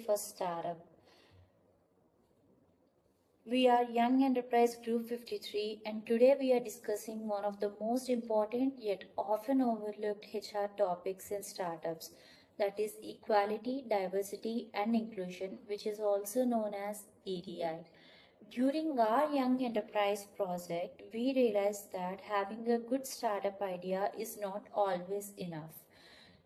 for startup. We are Young Enterprise Group 53, and today we are discussing one of the most important yet often overlooked HR topics in startups, that is equality, diversity, and inclusion, which is also known as EDI. During our Young Enterprise project, we realized that having a good startup idea is not always enough.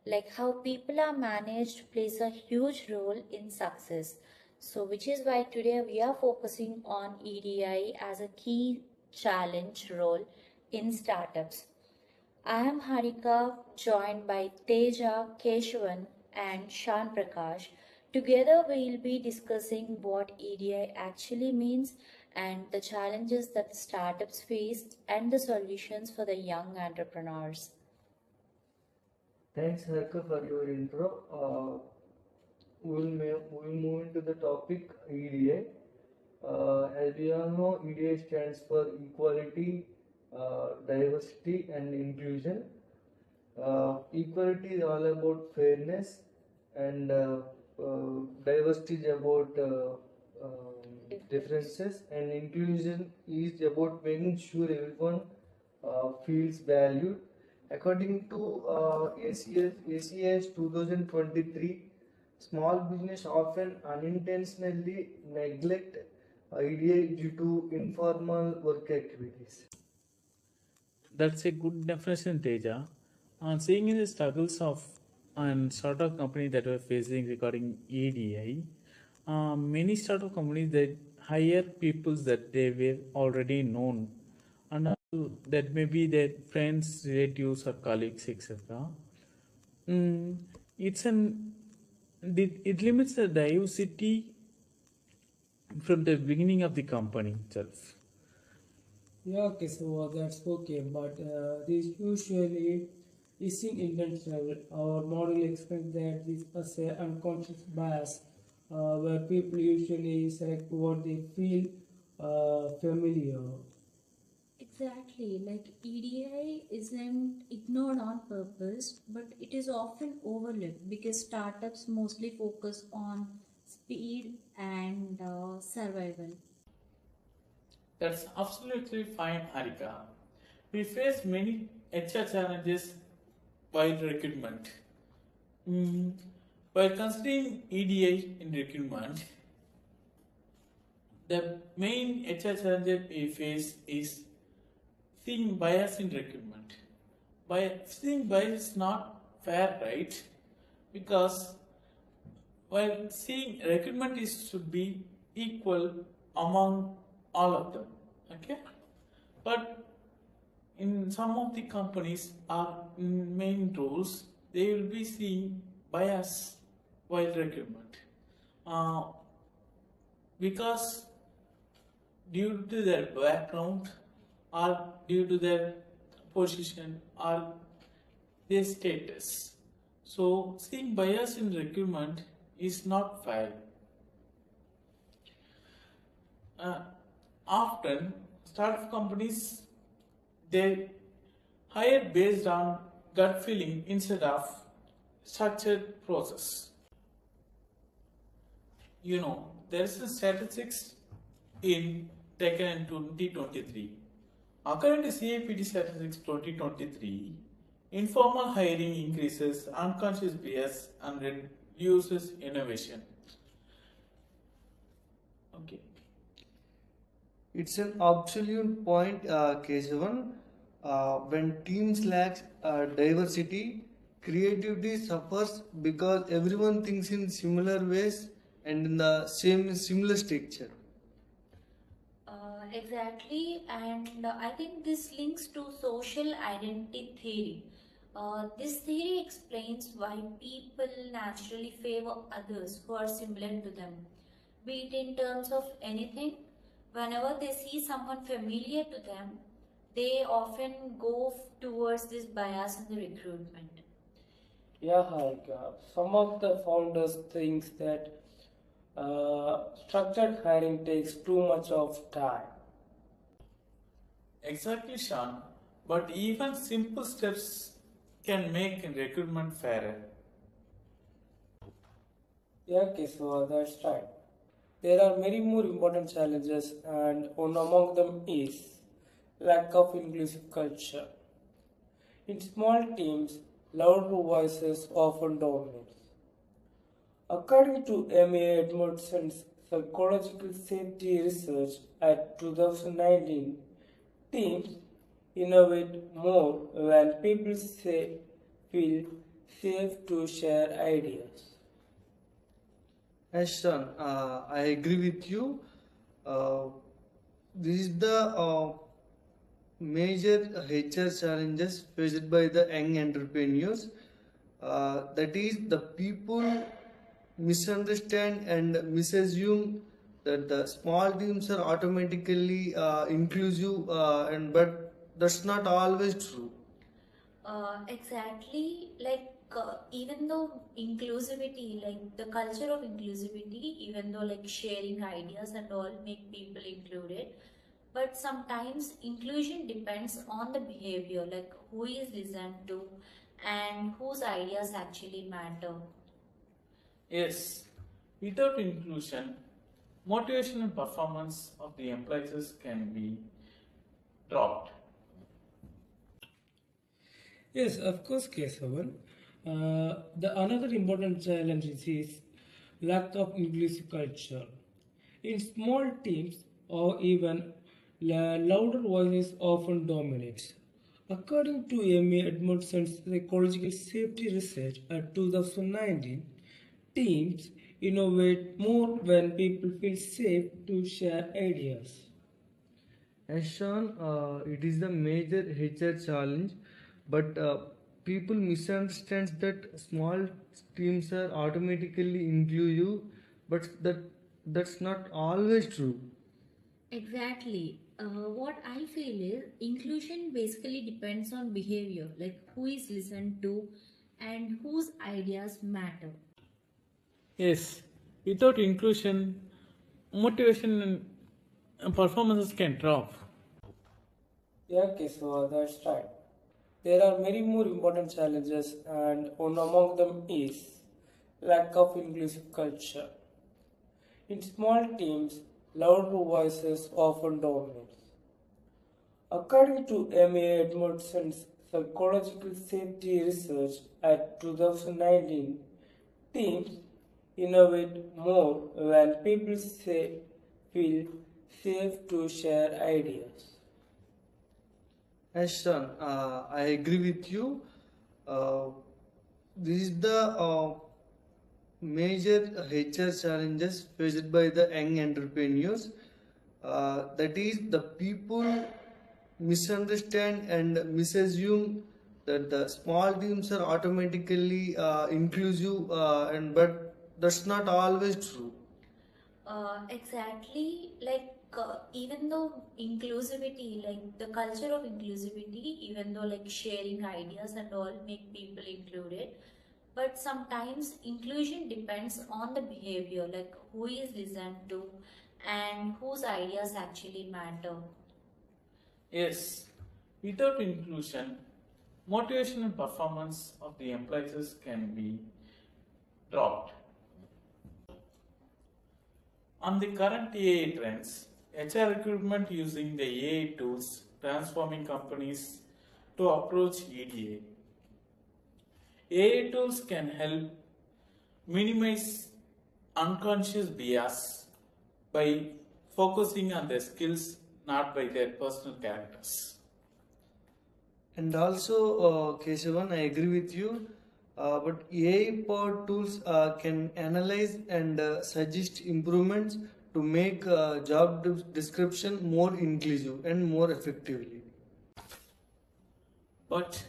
Like how people are managed plays a huge role in success. So, which is why today we are focusing on EDI as a key challenge role in startups. I am Harika, joined by Teja, Keshavan, and Shan Prakash. Together, we will be discussing what EDI actually means and the challenges that startups face and the solutions for the young entrepreneurs. Thanks, Harka, for your intro. We'll move into the topic EDA. As we all know, EDA stands for Equality, Diversity, and Inclusion. Equality is all about fairness, and diversity is about differences, and inclusion is about making sure everyone feels valued. According to ACS 2023, small business often unintentionally neglect IDA due to informal work activities. That's a good definition, Teja. Seeing in the struggles of and startup company that were facing regarding EDI, many startup companies that hire people that they were already known, and that may be their friends, relatives, or colleagues, etc. Mm, it's an it limits the diversity from the beginning of the company itself. Yeah, okay, so that's okay, but this usually isn't intentional. Our model expects that this is an unconscious bias where people usually select what they feel familiar. Exactly, like EDI isn't ignored on purpose, but it is often overlooked because startups mostly focus on speed and survival. That's absolutely fine, Harika. We face many HR challenges while recruitment. Mm, While considering EDI in recruitment, the main HR challenge we face is seeing bias in recruitment. By seeing bias is not fair, right? Because while seeing recruitment is should be equal among all of them, okay? But in some of the companies or main roles, they will be seeing bias while recruitment. Uh, because due to their background or due to their position or their status. So, seeing bias in recruitment is not fair. Uh, Often, startup companies they hire based on gut feeling instead of structured process. There is a statistics in taken in 2023. According to CAPT statistics 2023, informal hiring increases unconscious bias and reduces innovation. Okay. It's an absolute point, Kesavan. When teams lack diversity, creativity suffers because everyone thinks in similar ways and in the same similar structure. Exactly, and I think this links to social identity theory. This theory explains why people naturally favor others who are similar to them, be it in terms of anything. Whenever they see someone familiar to them, they often go towards this bias in the recruitment. Yeah, like some of the founders thinks that structured hiring takes too much of time. Exactly, Sean. But even simple steps can make recruitment fairer. Yeah, Kesava, that's right. There are many more important challenges, and one among them is lack of inclusive culture. In small teams, louder voices often dominate. According to M.A. Edmondson's psychological safety research at 2019, teams innovate more when people feel safe to share ideas. Ashton, I agree with you. Uh, this is the major HR challenges faced by the young entrepreneurs. That is, the people misunderstand and misassume that the small teams are automatically inclusive, and but that's not always true. Exactly, even though inclusivity, like the culture of inclusivity, even though like sharing ideas and all make people included, but sometimes inclusion depends on the behavior, like who is listened to and whose ideas actually matter. Yes, without inclusion, motivation and performance of the employees can be dropped. Yes, of course, Kesavan. The another important challenge is lack of inclusive culture. In small teams or even louder voices often dominate. According to Amy Edmondson's psychological safety research at 2019, teams innovate more when people feel safe to share ideas. As shown, it is the major HR challenge, but people misunderstand that small teams are automatically inclusive, but that's not always true. Exactly. What I feel is inclusion basically depends on behavior, like who is listened to and whose ideas matter. Yes, without inclusion, motivation and performances can drop. Yeah, Kesava, that's right. There are many more important challenges, and one among them is lack of inclusive culture. In small teams, louder voices often dominate. According to M.A. Edmondson's psychological safety research at 2019, teams innovate more when people feel safe to share ideas. Ashton, I agree with you. Uh, this is the major HR challenges faced by the young entrepreneurs. That is, the people misunderstand and misassume that the small teams are automatically inclusive, and but that's not always true. Exactly, even though inclusivity, like the culture of inclusivity, even though like sharing ideas and all make people included, but sometimes inclusion depends on the behavior, like who is listened to and whose ideas actually matter. Yes, without inclusion, motivation and performance of the employees can be dropped. On the current AI trends, HR recruitment using the AI tools transforming companies to approach EDA. AI tools can help minimize unconscious bias by focusing on their skills, not by their personal characters. And also, Keshavan, I agree with you. But AI-powered tools can analyze and suggest improvements to make job description more inclusive and more effectively. But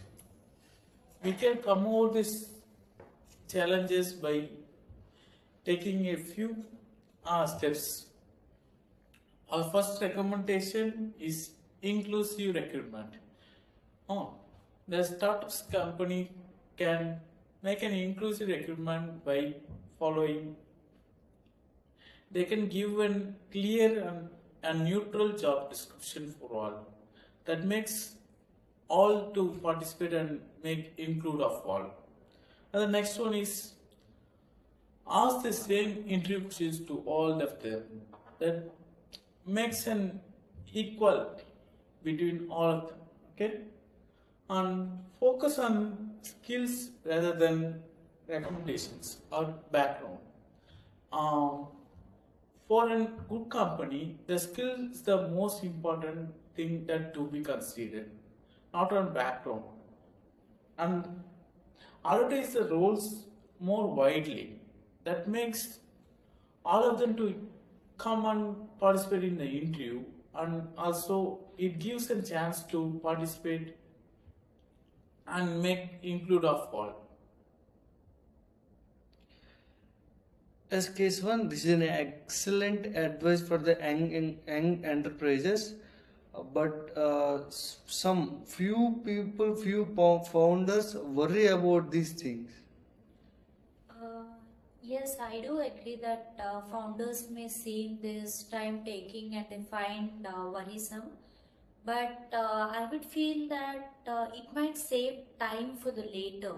we can come over these challenges by taking a few steps. Our first recommendation is inclusive recruitment. Oh, the startups company can make an inclusive recruitment by following. They can give a clear and neutral job description for all. That makes all to participate and make include of all. And the next one is ask the same interview questions to all of them. That makes an equality between all of them. Okay, and focus on skills rather than recommendations or background. Um, for a good company, the skill is the most important thing that to be considered, not on background. And advertise the roles more widely. That makes all of them to come and participate in the interview, and also it gives them chance to participate and make include of all. As case one, this is an excellent advice for the young enterprises. But some few people, founders worry about these things. Uh, yes, I do agree that founders may seem this time taking and they find worrisome, but I would feel that it might save time for the later,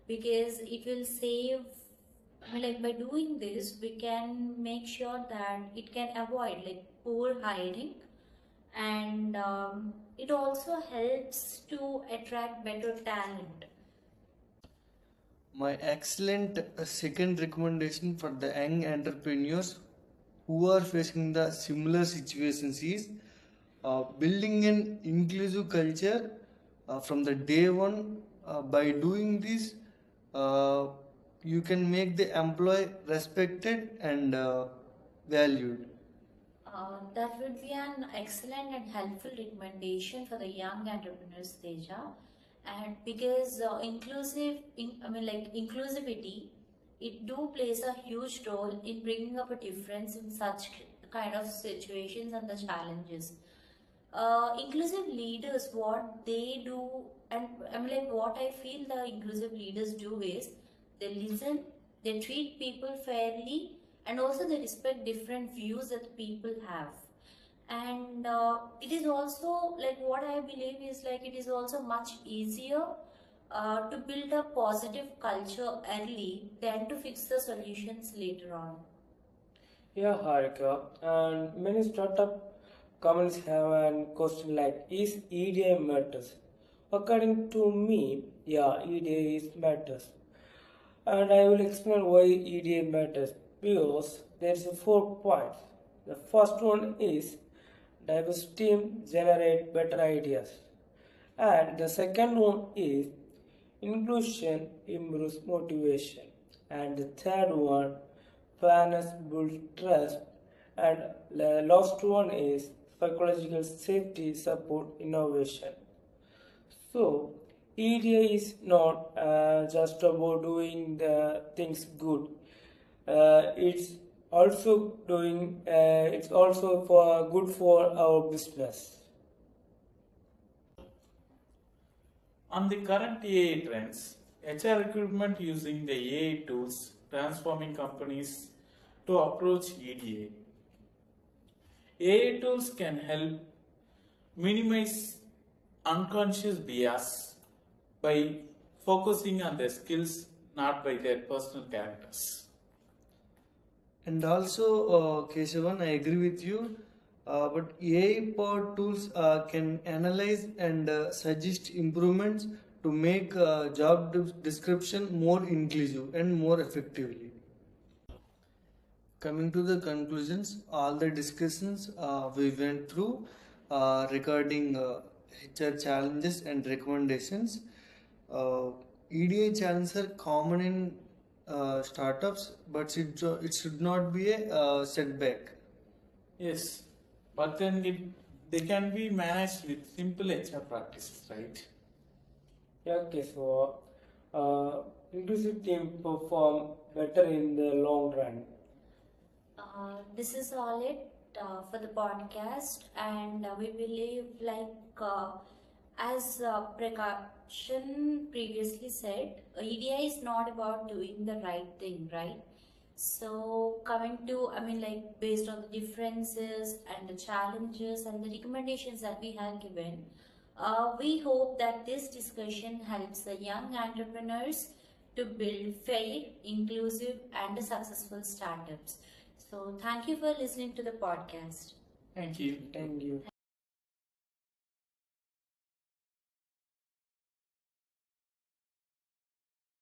because it will save. I mean, like by doing this, we can make sure that it can avoid like poor hiring, and it also helps to attract better talent. My excellent second recommendation for the young entrepreneurs who are facing the similar situations is building an inclusive culture from the day one. By doing this, uh, you can make the employee respected and valued. That would be an excellent and helpful recommendation for the young entrepreneurs, Teja. And because inclusivity, it do plays a huge role in bringing up a difference in such kind of situations and the challenges. Inclusive leaders, what they do, and what I feel the inclusive leaders do is they listen, they treat people fairly, and also they respect different views that people have. And it is also like what I believe is like it is also much easier to build a positive culture early than to fix the solutions later on. Yeah, Harika. And many startup companies have a question like, is EDA matters? According to me, yeah, EDA is matters. And I will explain why EDA matters. Because there is 4 points. The first one is diverse team generate better ideas. And the second one is inclusion improves motivation. And the third one, fairness builds trust. And the last one is psychological safety support innovation. So, EDA is not just about doing the things good. It's also doing. It's also for good for our business. On the current AI trends, HR recruitment using the AI tools transforming companies to approach EDA. AI tools can help minimize unconscious bias by focusing on their skills, not by their personal characters. And also, Keshavan, I agree with you. But AI powered tools can analyze and suggest improvements to make job description more inclusive and more effectively. Coming to the conclusions, all the discussions we went through regarding HR challenges and recommendations. Uh, EDA challenges are common in startups, but it should not be a setback. Yes, but then they can be managed with simple HR practices, right? Yeah, okay, so inclusive team perform better in the long run. This is all it for the podcast, and we believe, like as Precaution previously said, EDI is not about doing the right thing, right? So, coming to, based on the differences and the challenges and the recommendations that we have given, we hope that this discussion helps the young entrepreneurs to build fair, inclusive, and successful startups. So, thank you for listening to the podcast. Thank you. Thank you.